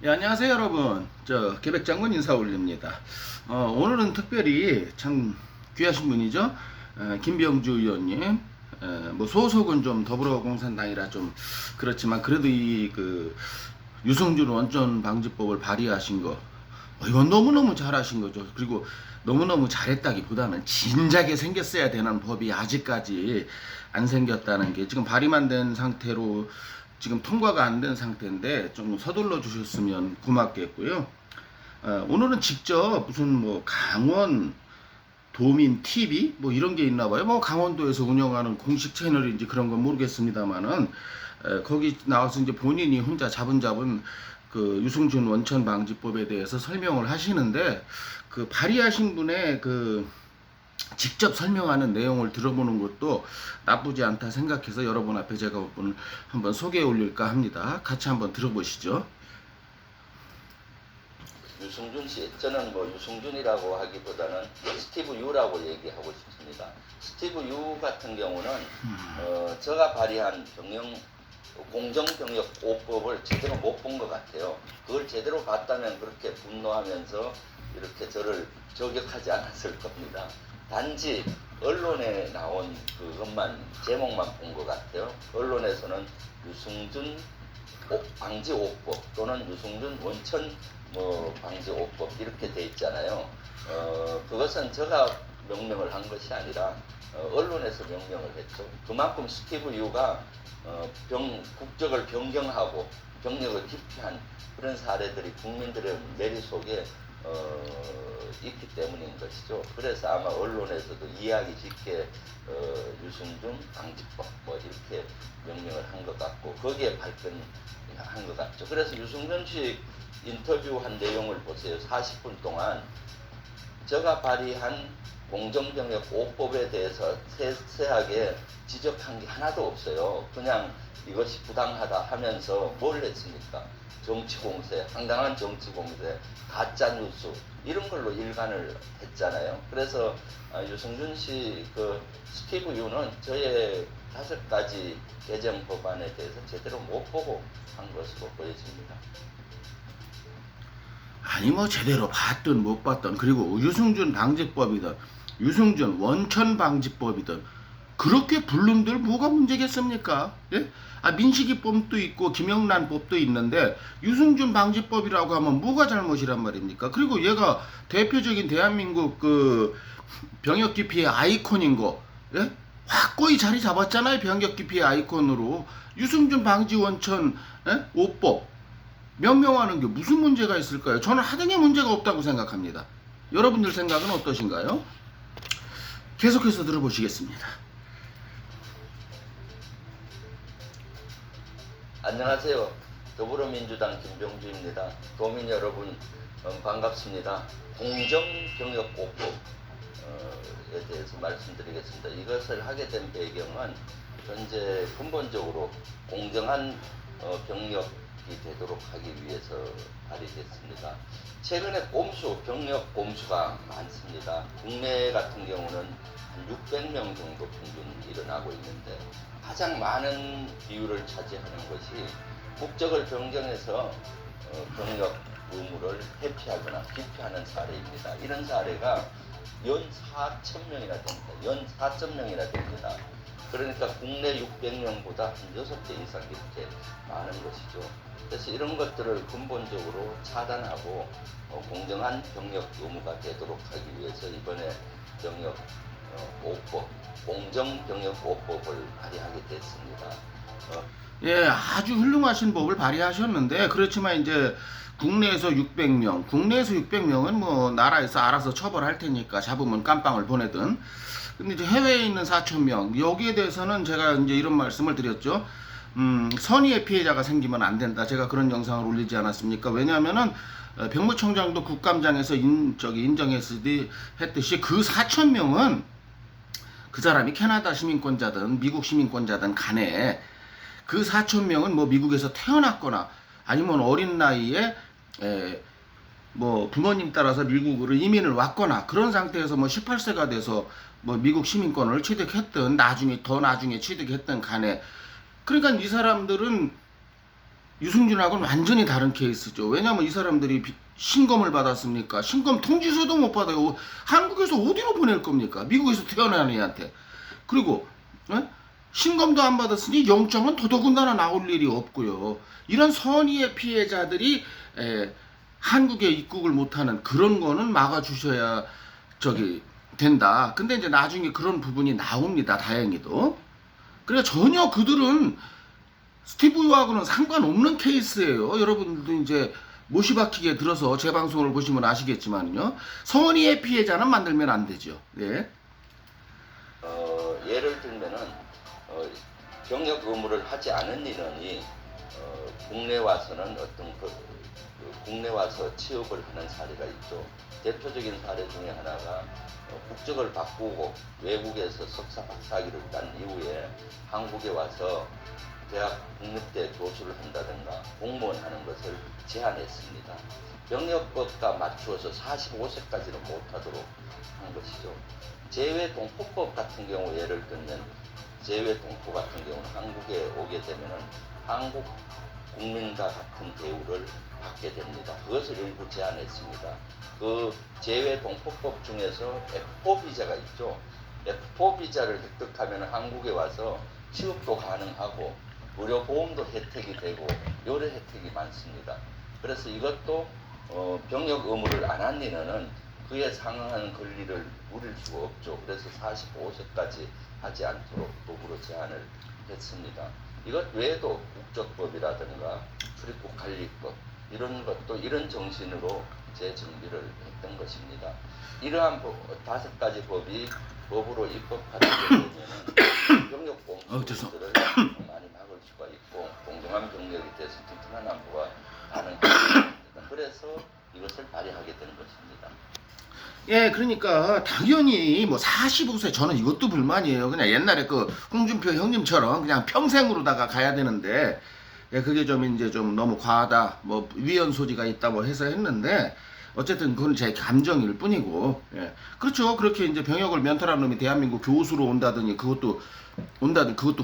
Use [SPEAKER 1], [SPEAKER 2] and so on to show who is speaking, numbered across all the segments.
[SPEAKER 1] 예, 안녕하세요 여러분. 계백장군 인사 올립니다. 오늘은 특별히 참 귀하신 분이죠. 김병주 의원님. 뭐 소속은 좀 더불어공산당이라 좀 그렇지만 그래도 이 그 유승준 원전 방지법을 발의하신 거, 이건 너무너무 잘하신 거죠. 그리고 너무너무 잘했다기보다는 진작에 생겼어야 되는 법이 아직까지 안 생겼다는 게, 지금 발의만 된 상태로 지금 통과가 안 된 상태인데 좀 서둘러 주셨으면 고맙겠고요. 오늘은 직접 무슨 뭐 강원 도민 TV 뭐 이런 게 있나 봐요. 뭐 강원도에서 운영하는 공식 채널인지 그런 건 모르겠습니다만은, 거기 나와서 이제 본인이 혼자 자분자분 그 유승준 원천 방지법에 대해서 설명을 하시는데, 그 발의하신 분의 그 직접 설명하는 내용을 들어보는 것도 나쁘지 않다 생각해서 여러분 앞에 제가 오늘 한번 소개해 올릴까 합니다. 같이 한번 들어보시죠.
[SPEAKER 2] 유승준 씨, 저는 뭐 유승준이라고 하기보다는 스티브 유라고 얘기하고 싶습니다. 스티브 유 같은 경우는 제가 발의한 공정병역 5법을 제대로 못 본 것 같아요. 그걸 제대로 봤다면 그렇게 분노하면서 이렇게 저를 저격하지 않았을 겁니다. 단지 언론에 나온 그것만, 제목만 본 것 같아요. 언론에서는 유승준 방지 5법 또는 유승준 원천 방지 5법 이렇게 돼 있잖아요. 그것은 제가 명명을 한 것이 아니라 언론에서 명명을 했죠. 그만큼 스티브 유가 국적을 변경하고 병력을 기피한 그런 사례들이 국민들의 내리 속에 있기 때문인 것이죠. 그래서 아마 언론에서도 이해하기 쉽게 유승준 방지법 뭐 이렇게 명명을 한 것 같고, 거기에 발끈한 것 같죠. 그래서 유승준 씨 인터뷰한 내용을 보세요. 40분 동안 제가 발의한 공정병역 5법에 대해서 세세하게 지적한 게 하나도 없어요. 그냥 이것이 부당하다 하면서 뭘 했습니까? 정치공세, 황당한 정치공세, 가짜뉴스 이런 걸로 일관을 했잖아요. 그래서 유승준 씨 그 스티브 유는 저의 5가지 개정 법안에 대해서 제대로 못 보고 한 것으로 보여집니다.
[SPEAKER 1] 아니 뭐 제대로 봤든 못 봤든, 그리고 유승준 방지법이든 유승준 원천 방지법이든 그렇게 부른들 뭐가 문제겠습니까? 예? 민식이법도 있고 김영란법도 있는데 유승준 방지법이라고 하면 뭐가 잘못이란 말입니까? 그리고 얘가 대표적인 대한민국 그 병역 기피의 아이콘인 거, 예? 확고히 자리 잡았잖아요. 병역 기피의 아이콘으로 유승준 방지 원천 5법 명명하는 게 무슨 문제가 있을까요? 저는 하등의 문제가 없다고 생각합니다. 여러분들 생각은 어떠신가요? 계속해서 들어보시겠습니다.
[SPEAKER 2] 안녕하세요. 더불어민주당 김병주입니다. 도민 여러분 반갑습니다. 공정병역보호법에 대해서 말씀드리겠습니다. 이것을 하게 된 배경은 현재 근본적으로 공정한 병역이 되도록 하기 위해서 발의됐습니다. 최근에 병역 꼼수가 많습니다. 국내 같은 경우는 한 600명 정도 평균 일어나고 있는데, 가장 많은 비율을 차지하는 것이 국적을 변경해서 병역 의무를 회피하거나 기피하는 사례입니다. 이런 사례가 연 4,000명이나 됩니다. 연 4,000명이나 됩니다. 그러니까 국내 600명보다 한 6배 이상 이렇게 많은 것이죠. 그래서 이런 것들을 근본적으로 차단하고 공정한 병역 의무가 되도록 하기 위해서 이번에 병역 5법, 공정병역 5법을 발의하게 됐습니다.
[SPEAKER 1] 예, 아주 훌륭하신 법을 발의하셨는데, 그렇지만 이제 국내에서 600명은 뭐 나라에서 알아서 처벌할 테니까 잡으면 깜빵을 보내든. 근데 이제 해외에 있는 4,000명, 여기에 대해서는 제가 이제 이런 말씀을 드렸죠. 선의의 피해자가 생기면 안 된다. 제가 그런 영상을 올리지 않았습니까? 왜냐하면은 병무청장도 국감장에서 인정했듯이 그 4,000명은 그 사람이 캐나다 시민권자든 미국 시민권자든 간에 그 4,000명은 뭐 미국에서 태어났거나 아니면 어린 나이에 뭐 부모님 따라서 미국으로 이민을 왔거나 그런 상태에서 뭐 18세가 돼서 뭐 미국 시민권을 취득했든 나중에 취득했든 간에, 그러니까 이 사람들은 유승준하고는 완전히 다른 케이스죠. 왜냐면 이 사람들이 신검을 받았습니까? 신검 통지서도 못 받아요. 한국에서 어디로 보낼 겁니까? 미국에서 태어난 애한테. 그리고 신검도 안 받았으니 영장은 더더군다나 나올 일이 없고요. 이런 선의의 피해자들이 한국에 입국을 못하는 그런 거는 막아주셔야 된다. 근데 이제 나중에 그런 부분이 나옵니다. 다행히도. 그러니까 전혀 그들은 스티브 유하고는 상관없는 케이스예요. 여러분들도 이제 모시박히게 들어서 제 방송을 보시면 아시겠지만요. 선의의 피해자는 만들면 안 되죠. 네.
[SPEAKER 2] 예를 들면은 병역 의무를 하지 않은 인원이 국내 와서는 국내 와서 취업을 하는 사례가 있죠. 대표적인 사례 중에 하나가 국적을 바꾸고 외국에서 석사 박사학위를 딴 이후에 한국에 와서 대학 국립대 교수를 한다든가 공무원 하는 것을 제한했습니다. 병역법과 맞추어서 45세까지는 못하도록 한 것이죠. 재외동포법 같은 경우 예를 들면 재외동포 같은 경우는 한국에 오게 되면은 한국 국민과 같은 대우를 받게 됩니다. 그것을 일부 제한했습니다. 그 재외동포법 중에서 F4 비자가 있죠. F4 비자를 획득하면 한국에 와서 취업도 가능하고 무료 보험도 혜택이 되고 여러 혜택이 많습니다. 그래서 이것도 병역 의무를 안 한 인원은 그에 상응하는 권리를 누릴 수가 없죠. 그래서 45세까지 하지 않도록 법으로 제한을 했습니다. 이것 외에도 국적법이라든가 출입국 관리법 이런 것도 이런 정신으로 재정비를 했던 것입니다. 이러한 5가지 법이 법으로 입법하게 되면 병역 공무원들을 많이 막을 수가 있고 공정한 병력이 돼서 튼튼한 안보가 가능합니다. 그래서 이것을 발의하게 된 것입니다.
[SPEAKER 1] 예, 그러니까 당연히 뭐 45세 저는 이것도 불만이에요. 그냥 옛날에 그 홍준표 형님처럼 그냥 평생으로다가 가야 되는데 예, 그게 좀 이제 좀 너무 과하다, 뭐 위헌 소지가 있다 뭐 해서 했는데 어쨌든 그건 제 감정일 뿐이고 예. 그렇죠. 그렇게 이제 병역을 면탈한 놈이 대한민국 교수로 온다더니 그것도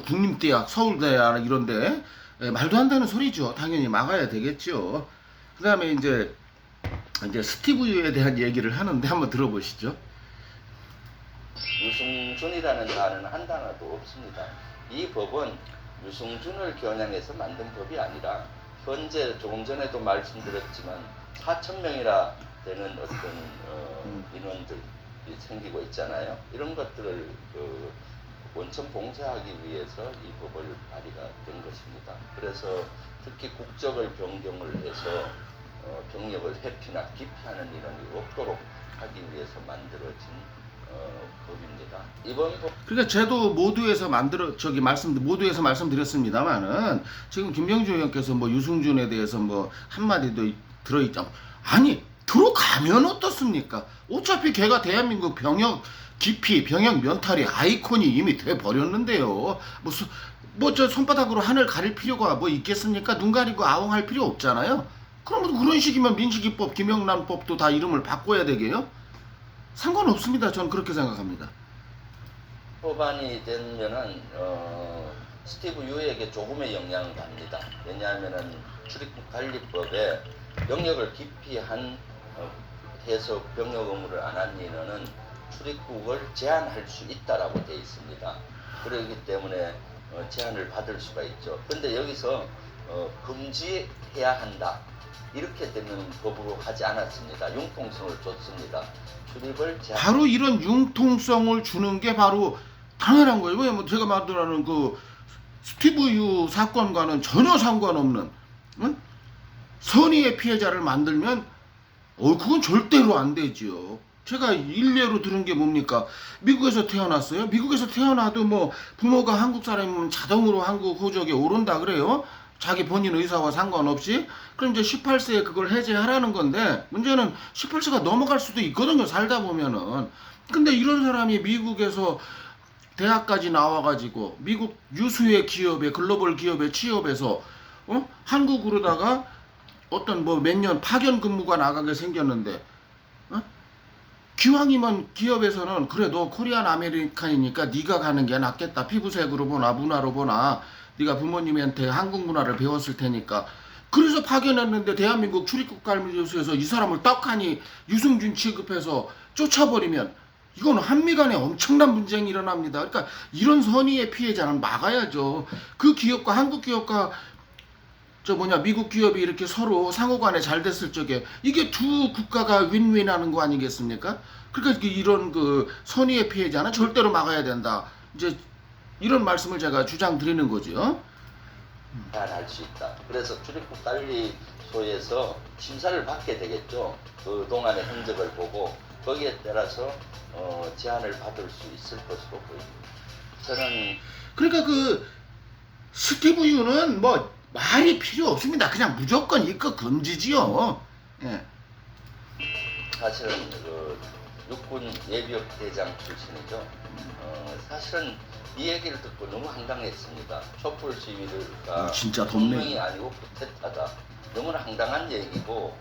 [SPEAKER 1] 국립대학, 서울대학 이런데 예, 말도 안 되는 소리죠. 당연히 막아야 되겠죠. 그다음에 이제 스티브 유에 대한 얘기를 하는데 한번 들어보시죠.
[SPEAKER 2] 유승준이라는 단어는 한 단어도 없습니다. 이 법은 유승준을 겨냥해서 만든 법이 아니라 현재 조금 전에도 말씀드렸지만 4,000명이나 되는 어떤 인원들이 생기고 있잖아요. 이런 것들을 원천 봉쇄하기 위해서 이 법을 발의가 된 것입니다. 그래서 특히 국적을 변경을 해서 병력을 회피나 기피하는 인원이 없도록 하기 위해서 만들어진 법입니다. 이번 법
[SPEAKER 1] 그러니까 저도 모두에서 말씀드렸습니다만은 지금 김병주 의원께서 뭐 유승준에 대해서 뭐 한마디도 들어있죠. 아니 들어가면 어떻습니까? 어차피 걔가 대한민국 병역 기피, 병역 면탈의 아이콘이 이미 돼 버렸는데요. 뭐 저 손바닥으로 하늘 가릴 필요가 뭐 있겠습니까? 눈 가리고 아웅할 필요 없잖아요. 그러면 그런 식이면 민식이법, 김영란법도 다 이름을 바꿔야 되게요? 상관없습니다. 저는 그렇게 생각합니다.
[SPEAKER 2] 법안이 되면은 스티브 유에게 조금의 영향을 갑니다. 왜냐하면은 출입국 관리법에 병역을 기피한 해서 병역 의무를 안 한 인원은 출입국을 제한할 수 있다라고 되어 있습니다. 그렇기 때문에 제한을 받을 수가 있죠. 그런데 여기서 금지해야 한다. 이렇게 되는 법으로 하지 않았습니다. 융통성을 줬습니다. 출입을
[SPEAKER 1] 바로 이런 융통성을 주는 게 바로 당연한 거예요. 왜냐면 제가 말하는 그 스티브 유 사건과는 전혀 상관없는 선의의 피해자를 만들면 그건 절대로 안 되지요. 제가 일례로 들은 게 뭡니까? 미국에서 태어났어요. 미국에서 태어나도 뭐 부모가 한국 사람이면 자동으로 한국 호적에 오른다 그래요. 자기 본인 의사와 상관없이. 그럼 이제 18세에 그걸 해제하라는 건데 문제는 18세가 넘어갈 수도 있거든요. 살다 보면은. 근데 이런 사람이 미국에서 대학까지 나와가지고 미국 유수의 기업에 글로벌 기업에 취업해서 한국으로다가 어떤 뭐 몇 년 파견 근무가 나가게 생겼는데 기왕이면 기업에서는 그래 너 코리안 아메리칸이니까 네가 가는 게 낫겠다. 피부색으로 보나 문화로 보나 네가 부모님한테 한국 문화를 배웠을 테니까. 그래서 파견했는데 대한민국 출입국감사에서 이 사람을 떡하니 유승준 취급해서 쫓아버리면 이거는 한미 간에 엄청난 분쟁이 일어납니다. 그러니까 이런 선의의 피해자는 막아야죠. 그 기업과 한국 기업과 미국 기업이 이렇게 서로 상호간에 잘 됐을 적에 이게 두 국가가 윈윈하는 거 아니겠습니까? 그러니까 이런 그 선의의 피해자는 절대로 막아야 된다. 이제 이런 말씀을 제가 주장드리는 거죠.
[SPEAKER 2] 제한할 수 있다. 그래서 출입국 관리소에서 심사를 받게 되겠죠. 그 동안의 흔적을 보고 거기에 따라서 제한을 받을 수 있을 것으로 보입니다. 저는
[SPEAKER 1] 그러니까 그 스티브 유는 뭐 말이 필요 없습니다. 그냥 무조건 입국 금지지요. 예.
[SPEAKER 2] 사실은 그 육군 예비역 대장 출신이죠. 사실은 이 얘기를 듣고 너무 황당했습니다. 촛불 시위가
[SPEAKER 1] 진짜
[SPEAKER 2] 분명히
[SPEAKER 1] 덥네.
[SPEAKER 2] 아니고 쿠데타다. 너무나 황당한 얘기고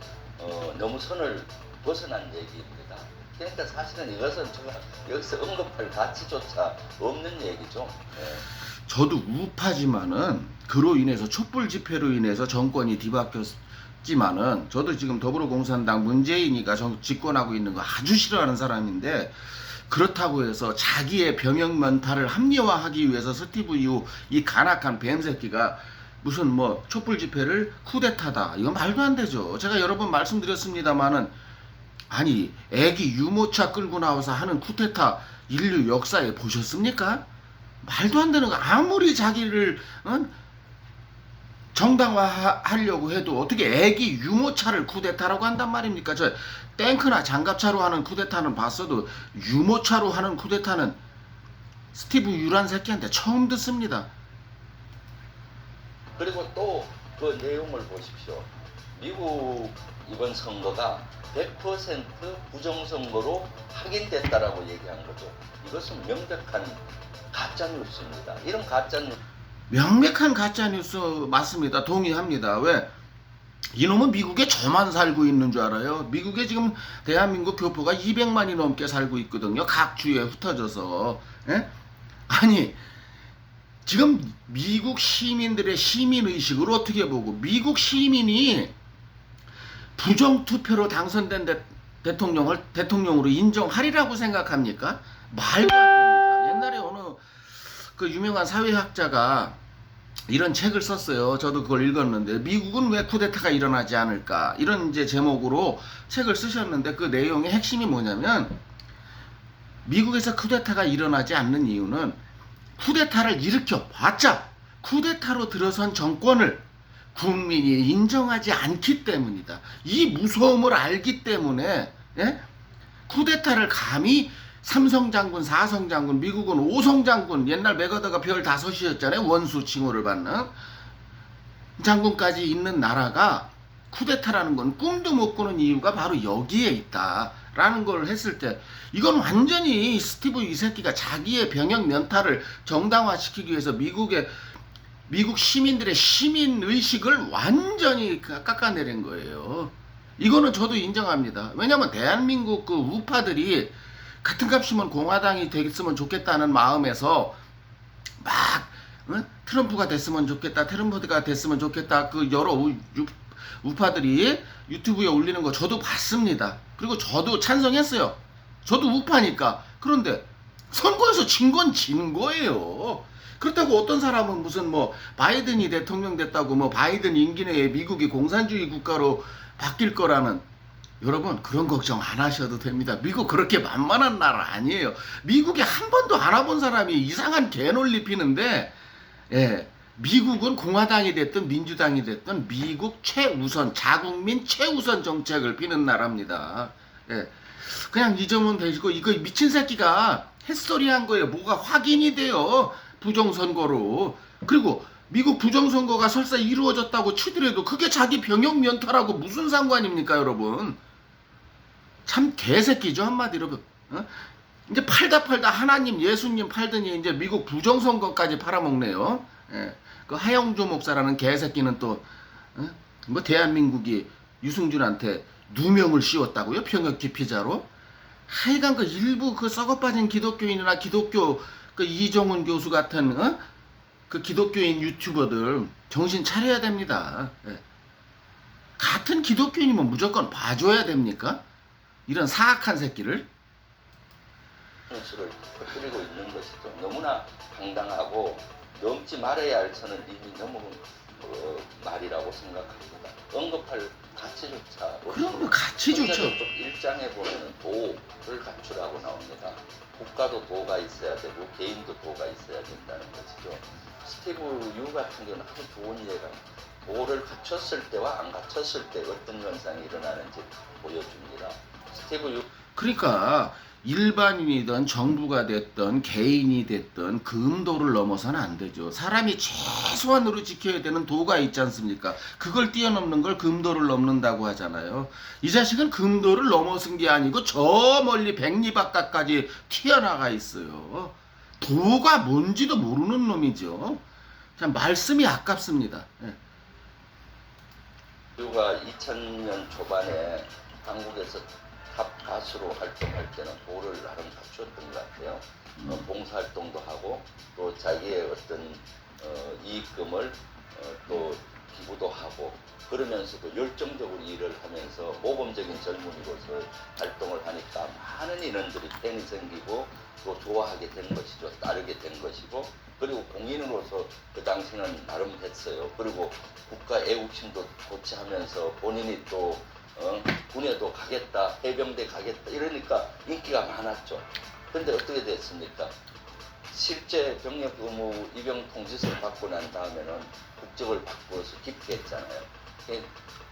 [SPEAKER 2] 너무 선을 벗어난 얘기입니다. 그러니까 사실은 이것은 제가 여기서 언급할 가치조차 없는 얘기죠. 네.
[SPEAKER 1] 저도 우파지만은 그로 인해서 촛불 집회로 인해서 정권이 뒤바뀌었지만은 저도 지금 더불어공산당 문재인이가 집권하고 있는 거 아주 싫어하는 사람인데 그렇다고 해서 자기의 병역 면탈을 합리화하기 위해서 스티브 유 이 간악한 뱀새끼가 무슨 뭐 촛불 집회를 쿠데타다 이건 말도 안 되죠. 제가 여러 번 말씀드렸습니다만은 아니 애기 유모차 끌고 나와서 하는 쿠데타 인류 역사에 보셨습니까? 말도 안 되는 거. 아무리 자기를 정당화하려고 해도 어떻게 애기 유모차를 쿠데타라고 한단 말입니까? 저 탱크나 장갑차로 하는 쿠데타는 봤어도 유모차로 하는 쿠데타는 스티브 유란 새끼한테 처음 듣습니다.
[SPEAKER 2] 그리고 또 그 내용을 보십시오. 미국 이번 선거가 100% 부정선거로 확인됐다라고 얘기한 거죠. 이것은 명백한 가짜뉴스입니다. 이런 가짜뉴스
[SPEAKER 1] 명백한 가짜뉴스 맞습니다. 동의합니다. 왜? 이놈은 미국에 저만 살고 있는 줄 알아요. 미국에 지금 대한민국 교포가 200만이 넘게 살고 있거든요. 각 주에 흩어져서. 예? 아니 지금 미국 시민들의 시민의식을 어떻게 보고 미국 시민이 부정투표로 당선된 대통령으로 인정하리라고 생각합니까? 말도 안 됩니다. 옛날에 어느 그 유명한 사회학자가 이런 책을 썼어요. 저도 그걸 읽었는데 미국은 왜 쿠데타가 일어나지 않을까 이런 이제 제목으로 책을 쓰셨는데 그 내용의 핵심이 뭐냐면 미국에서 쿠데타가 일어나지 않는 이유는 쿠데타를 일으켜 봤자 쿠데타로 들어선 정권을 국민이 인정하지 않기 때문이다. 이 무서움을 알기 때문에 예? 쿠데타를 감히 삼성장군, 사성장군, 미국은 오성장군, 옛날 메가더가 별 5이었잖아요. 원수 칭호를 받는 장군까지 있는 나라가 쿠데타라는 건 꿈도 못 꾸는 이유가 바로 여기에 있다라는 걸 했을 때 이건 완전히 스티브 이 새끼가 자기의 병역 면탈을 정당화시키기 위해서 미국 시민들의 시민의식을 완전히 깎아내린 거예요. 이거는 저도 인정합니다. 왜냐면 대한민국 그 우파들이 같은 값이면 공화당이 됐으면 좋겠다는 마음에서 막 트럼프가 됐으면 좋겠다, 트럼프가 됐으면 좋겠다 그 여러 우파들이 유튜브에 올리는 거 저도 봤습니다. 그리고 저도 찬성했어요. 저도 우파니까. 그런데 선거에서 진 건 진 거예요. 그렇다고 어떤 사람은 무슨 뭐 바이든이 대통령 됐다고 뭐 바이든 임기 내에 미국이 공산주의 국가로 바뀔 거라는 여러분 그런 걱정 안 하셔도 됩니다. 미국 그렇게 만만한 나라 아니에요. 미국에 한 번도 안 와본 사람이 이상한 개논리 피는데 예, 미국은 공화당이 됐든 민주당이 됐든 미국 최우선 자국민 최우선 정책을 피는 나라입니다. 예, 그냥 이 점은 되시고 이거 미친 새끼가 햇소리 한 거예요. 뭐가 확인이 돼요. 부정선거로. 그리고 미국 부정선거가 설사 이루어졌다고 치더라도 그게 자기 병역 면탈하고 무슨 상관입니까 여러분. 참 개새끼죠 한마디로. 이제 팔다 하나님 예수님 팔더니 이제 미국 부정선거까지 팔아먹네요. 예. 그 하영조 목사라는 개새끼는 또 뭐 대한민국이 유승준한테 누명을 씌웠다고요? 병역 기피자로? 하여간 그 일부 그 썩어빠진 기독교인이나 기독교 그 이종훈 교수 같은 그 기독교인 유튜버들 정신 차려야 됩니다. 예. 같은 기독교인이면 무조건 봐줘야 됩니까? 이런 사악한 새끼를.
[SPEAKER 2] 수를 퍼뜨리고 있는 것이죠. 너무나 황당하고 넘지 말아야 할 선을 이미 넘은 말이라고 생각합니다. 언급할 가치조차
[SPEAKER 1] 그럼 뭐 가치조차.
[SPEAKER 2] 또 1장에 보면 도를 갖추라고 나옵니다. 국가도 도가 있어야 되고 개인도 도가 있어야 된다는 것이죠. 스티브 유 같은 경우는 아주 좋은 예가 도를 갖췄을 때와 안 갖췄을 때 어떤 현상이 일어나는지 보여줍니다. 스티브 유
[SPEAKER 1] 그러니까 일반인이든 정부가 됐든 개인이 됐든 금도를 넘어서는 안 되죠. 사람이 최소한으로 지켜야 되는 도가 있지 않습니까? 그걸 뛰어넘는 걸 금도를 넘는다고 하잖아요. 이 자식은 금도를 넘어선 게 아니고 저 멀리 백리 바깥까지 튀어나가 있어요. 도가 뭔지도 모르는 놈이죠. 그냥 말씀이 아깝습니다. 예.
[SPEAKER 2] 유가 2000년 초반에 한국에서 탑 가수로 활동할 때는 도를 나름 갖추었던 것 같아요. 봉사활동도 하고 또 자기의 어떤 이익금을 또 기부도 하고 그러면서도 열정적으로 일을 하면서 모범적인 젊은이로서 활동을 하니까 많은 인원들이 팬이 생기고 또 좋아하게 된 것이죠. 따르게 된 것이고 그리고 공인으로서 그 당시는 나름 했어요. 그리고 국가 애국심도 고취하면서 본인이 또 군에도 가겠다, 해병대 가겠다 이러니까 인기가 많았죠. 그런데 어떻게 됐습니까? 실제 병력 의무 입영 통지서를 받고 난 다음에는 국적을 바꾸어서 기피했잖아요.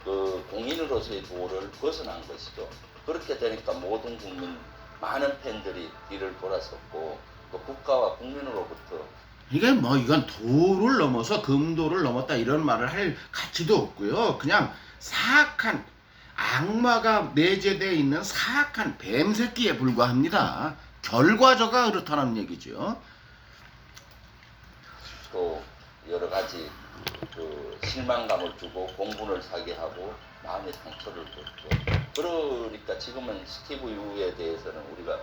[SPEAKER 2] 그 공인으로서의 도를 벗어난 것이죠. 그렇게 되니까 모든 국민, 많은 팬들이 뒤를 돌아섰고 또 국가와 국민으로부터
[SPEAKER 1] 이게 뭐 이건 도를 넘어서 금도를 넘었다 이런 말을 할 가치도 없고요. 그냥 사악한 악마가 내재되어 있는 사악한 뱀새끼에 불과합니다. 결과저가 그렇다는 얘기죠.
[SPEAKER 2] 또 여러 가지 그 실망감을 주고 공분을 사게 하고 마음의 상처를 줬죠. 그러니까 지금은 스티브 유에 대해서는 우리가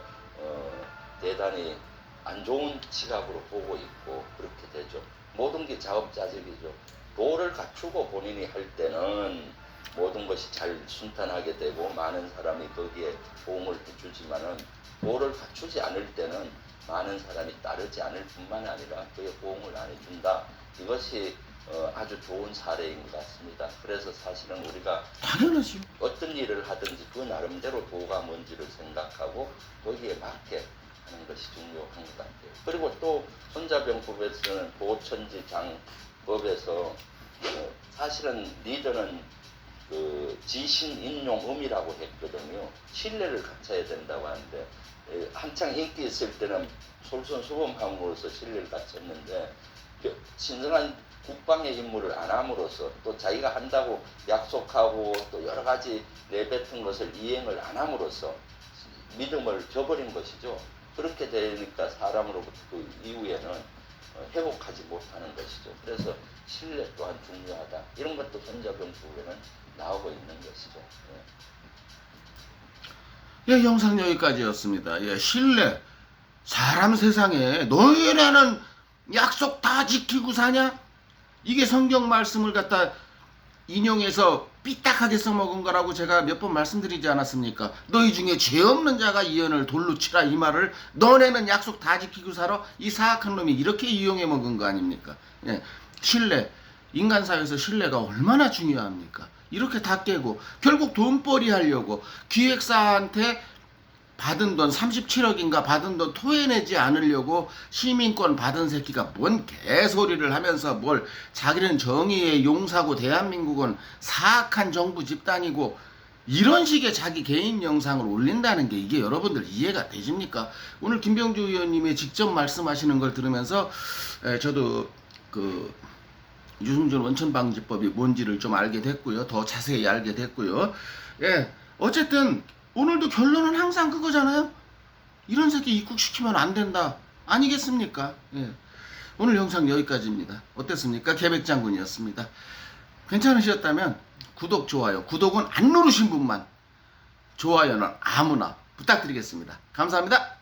[SPEAKER 2] 대단히 안 좋은 시각으로 보고 있고 그렇게 되죠. 모든 게 자업자득이죠. 도를 갖추고 본인이 할 때는 모든 것이 잘 순탄하게 되고 많은 사람이 거기에 도움을 해주지만은 도를 갖추지 않을 때는 많은 사람이 따르지 않을 뿐만 아니라 그에 호응을 안 해준다. 이것이 아주 좋은 사례인 것 같습니다. 그래서 사실은 우리가
[SPEAKER 1] 당연하죠.
[SPEAKER 2] 어떤 일을 하든지 그 나름대로 도가 뭔지를 생각하고 거기에 맞게 하는 것이 중요한 것 같아요. 그리고 또 손자병법에서는 보천지장법에서 사실은 리더는 그 지신인용음이라고 했거든요. 신뢰를 갖춰야 된다고 하는데 한창 인기 있을 때는 솔선수범함으로써 신뢰를 갖췄는데 신성한 국방의 임무를 안 함으로써 또 자기가 한다고 약속하고 또 여러 가지 내뱉은 것을 이행을 안 함으로써 믿음을 저버린 것이죠. 그렇게 되니까 사람으로부터 그 이후에는 회복하지 못하는 것이죠. 그래서 신뢰 또한 중요하다. 이런 것도 손자병법에는 나오고 있는 것이죠.
[SPEAKER 1] 예, 영상 여기까지였습니다. 예, 신뢰. 사람 세상에 너희라는 약속 다 지키고 사냐? 이게 성경 말씀을 갖다 인용해서 삐딱하게 써먹은 거라고 제가 몇 번 말씀드리지 않았습니까? 너희 중에 죄 없는 자가 이언을 돌로 치라 이 말을 너네는 약속 다 지키고 살아? 이 사악한 놈이 이렇게 이용해 먹은 거 아닙니까? 예, 신뢰. 인간 사회에서 신뢰가 얼마나 중요합니까? 이렇게 다 깨고 결국 돈벌이 하려고 기획사한테 받은 돈 37억인가 받은 돈 토해내지 않으려고 시민권 받은 새끼가 뭔 개소리를 하면서 뭘 자기는 정의의 용사고 대한민국은 사악한 정부 집단이고 이런 식의 자기 개인 영상을 올린다는 게 이게 여러분들 이해가 되십니까? 오늘 김병주 의원님의 직접 말씀하시는 걸 들으면서 저도 그 유승준 원천방지법이 뭔지를 좀 알게 됐고요. 더 자세히 알게 됐고요. 예, 어쨌든 오늘도 결론은 항상 그거잖아요. 이런 새끼 입국시키면 안 된다. 아니겠습니까? 예. 오늘 영상 여기까지입니다. 어땠습니까? 계백장군이었습니다. 괜찮으셨다면 구독, 좋아요. 구독은 안 누르신 분만, 좋아요는 아무나 부탁드리겠습니다. 감사합니다.